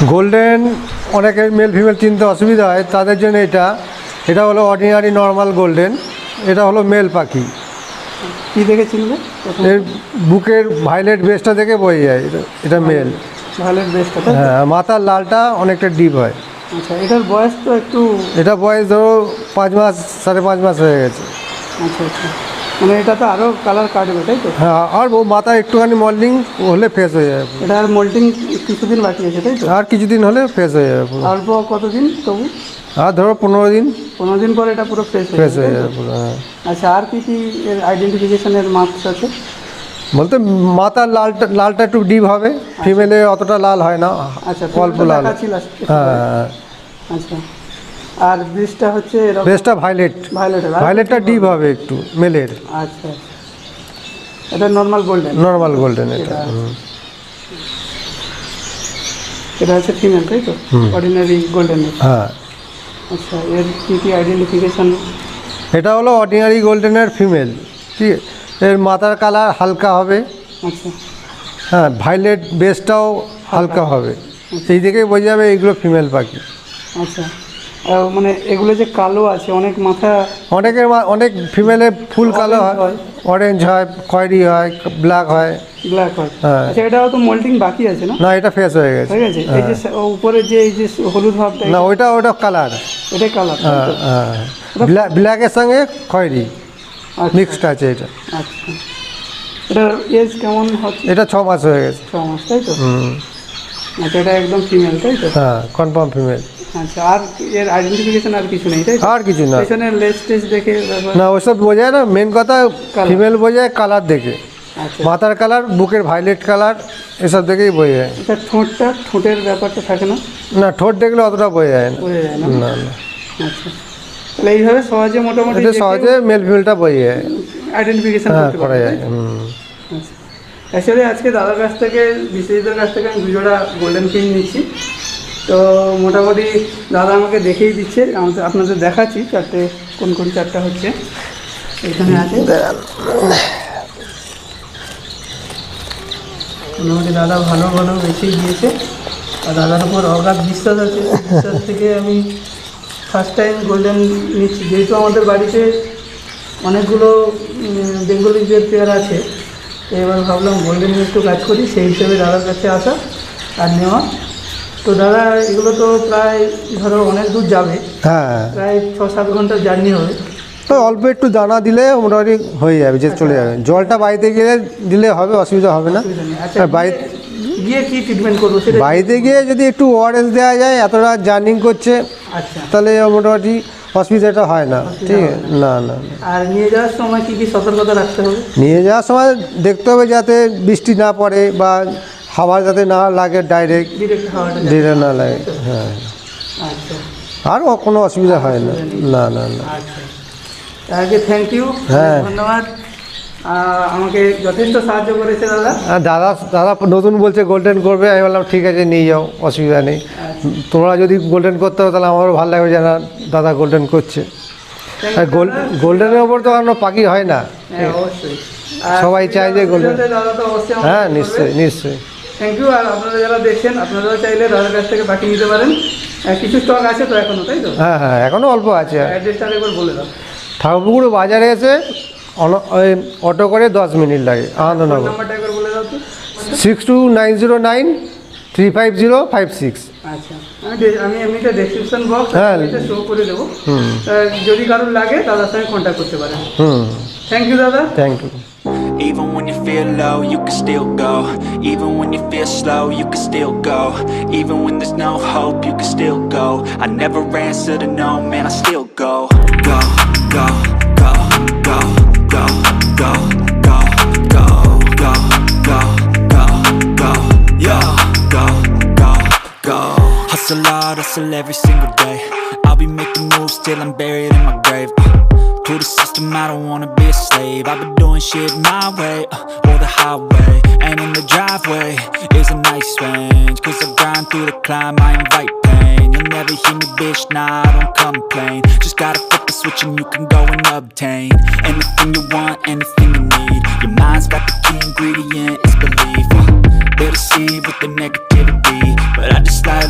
Golden অনেকের male female চিনতে অসুবিধা হয়, তাদের জন্য এটা হলো অর্ডিনারি নর্মাল গোল্ডেন। এটা হলো মেল পাখি। কী দেখে চিনবে? এর বুকের ভায়োলেট বেসটা দেখে বোঝা যায় এটা মেল। ভায়োলেট বেসটা? হ্যাঁ, মাথার লালটা অনেকটা ডিপ হয়। আচ্ছা, এটার বয়স তো একটু, এটা বয়স ধরো 5 মাস 5.5 মাস হয়ে গেছে। আচ্ছা আচ্ছা, মানে এটা তো আরও কালার কাটবে তাই তো? হ্যাঁ, আর ও মাথা একটুখানি মল্টিং হলে ফ্রেশ হয়ে যাবে। এটা আর মোল্টিং কিছুদিন বাকি আছে তাই তো? আর কিছুদিন হলে ফ্রেশ হয়ে যাবে পুরো। অল্প কতদিন তবু? আর ধরো 15 দিন। 15 দিন পরে এটা পুরো ফ্রেশ হয়ে যাবে পুরো। হ্যাঁ। আচ্ছা, আর কি কি এর আইডেন্টিফিকেশনের মার্কস আছে? বলতে মাথার লালটা একটু ডিপ হবে, ফিমেলে অতটা লাল হয় না। আচ্ছা, অল্প লাল। হ্যাঁ। আচ্ছা, আর ব্রিজটা হচ্ছে বেসটা ভায়োলেটটা ডিপ হবে একটু মেলের। আচ্ছা, এটা নর্মাল গোল্ডেন এটা। এটা হচ্ছে ফিমেল তাই তো? Ordinary golden. হ্যাঁ। আচ্ছা, এর কি কি আইডেন্টিফিকেশন? এটা হলো অর্ডিনারি গোল্ডেনের ফিমেল, ঠিক আছে। এর মাথার কালার হালকা হবে। আচ্ছা। হ্যাঁ, ভায়োলেট বেসটাও হালকা হবে। সেই দিকেই বোঝা যাবে এইগুলো ফিমেল পাখি। আচ্ছা, মানে এগুলো যে কালো আছে, অনেক ফিমেলে ফুল কালো হয়, অরেঞ্জ হয়, খয়েরি হয়, ব্ল্যাক হয়। হ্যাঁ। আচ্ছা, এটাও তো মোল্টিং বাকি আছে না? না, এটা ফ্রেশ হয়ে গেছে। এই যে উপরে যে এই যে হলুদ ভাবটা, না ওটা কালার। এটাই কালার। হ্যাঁ, ব্ল্যাকের সঙ্গে খয়েরি মিক্সড আছে এটা। আচ্ছা, এটার এজ কেমন হচ্ছে? এটা 6 মাস হয়ে গেছে। 6 মাস তাই তো? আচ্ছা, এটা একদম ফিমেল তাই তো? হ্যাঁ, কনফার্ম ফিমেল। আচ্ছা, আর এর আইডেন্টিফিকেশন আর কিছু নেই তাই তো? আর কিছু না। পেছনের লেজ টেজ দেখে না, ওইসব বোঝায় না। মেন কথা ফিমেল বোঝায় কালার দেখে। আচ্ছা, মাথার কালার, বুকের ভায়োলেট কালার, এসব দেখেই বোঝা যায়। এটা ঠোঁটের ব্যাপারটা থাকে না? না, ঠোঁট দেখলে অতটা বোঝা যায় না। না। আচ্ছা, তাহলে এইভাবে মোটামুটি সহজে মেল ফিমেলটা বোঝা যায়, আইডেন্টিফিকেশন করা যায়। আচ্ছা, অ্যাকচুয়ালি আজকে দাদার কাছ থেকে, বিশ্বজিতের কাছ থেকে আমি 2 জোড়া গোল্ডেন ফিঞ্চ নিচ্ছি। তো মোটামুটি দাদা আমাকে দেখেই দিচ্ছে, আপনাদের দেখাচ্ছি কোন চারটা হচ্ছে এখানে আছে। মোটামুটি দাদা ভালো বেছেই দিয়েছে, আর দাদার উপর অগাধ বিশ্বাস আছে। বিশ্বাস থেকে আমি ফার্স্ট টাইম গোল্ডেন নিচ্ছি। যেহেতু আমাদের বাড়িতে অনেকগুলো বেঙ্গলি যে পেয়ার আছে, এবার ভাবলাম গোল্ডেন একটু কাজ করি, সেই হিসেবে দাদার কাছে আসা আর নেওয়া। তো দাদা, এগুলো তো প্রায় ধরো অনেক দূর যাবে। হ্যাঁ, প্রায় 6-7 ঘন্টার জার্নি হবে। তো অল্প একটু দানা দিলে মোটামুটি হয়ে যাবে, যে চলে যাবে। জলটা বাড়িতে গেলে দিলে হবে, অসুবিধা হবে না। আচ্ছা, গিয়ে কি ট্রিটমেন্ট করবো? বাড়িতে গিয়ে যদি একটু ওআরএস দেওয়া যায়, এতটা জার্নিং করছে, আচ্ছা, তাহলে মোটামুটি অসুবিধাটা হয় না। ঠিক আছে। না। আর নিয়ে যাওয়ার সময় কি সতর্কতা রাখতে হবে? নিয়ে যাওয়ার সময় দেখতে হবে যাতে বৃষ্টি না পড়ে বা হাওয়া যাতে না লাগে, ডাইরেক্ট না লাগে। হ্যাঁ। আচ্ছা, আর কোনো অসুবিধা হয় না। না। আচ্ছা, তাকে থ্যাংক ইউ, ধন্যবাদ। আমাকে যথেষ্ট সাহায্য করেছে দাদা। নতুন বলছে গোল্ডেন করবে, আমি বললাম ঠিক আছে, নিয়ে যাও, অসুবিধা নেই। তোমরা যদি গোল্ডেন করতে হবে তাহলে আমারও ভালো লাগবে যে না, দাদা গোল্ডেন করছে। আর গোল্ডেনের ওপর তো কোনো পাখি হয় না। অবশ্যই সবাই চায় যে গোল্ডেন। হ্যাঁ, নিশ্চয়ই। Thank you. আর আপনারা যারা দেখছেন, আপনারাও চাইলে দাদার কাছ থেকে বাকি নিতে পারেন। কিছু স্টক আছে তো এখনো, তাই তো? হ্যাঁ, এখনো অল্প আছে। অ্যাড্রেসটা একবার বলে দাও। ঠাকুরপুকুর বাজারে এসে অটো করে 10 মিনিট লাগে। আনন্দনগর। নাম্বারটা একবার বলে দাও তো। 6290935056। আচ্ছা, আমি এমনিতে ডেসক্রিপশন বক্স শো করে দেবো। যদি কারোর লাগে দাদার সঙ্গে কন্ট্যাক্ট করতে পারেন। থ্যাংক ইউ দাদা। Thank you. Even when you feel low, you can still go. Even when you feel slow, you can still go. Even when there's no hope, you can still go. I never answer to no, man, I still go. Go, go, go, go, go, go, go, go, go, go, go, go, yeah, go, go, go. Hustle hard, hustle every single day. I'll be making moves till I'm buried in my grave. To the system, I don't wanna be a slave. I've been doing shit my way, or the highway. And in the driveway is a nice range. Cause I grind through the climb, I invite pain. You'll never hear me, bitch, nah, I don't complain. Just gotta flip the switch and you can go and obtain anything you want, anything you need. Your mind's got the key ingredient, it's belief. They're deceived with the negativity, but I just like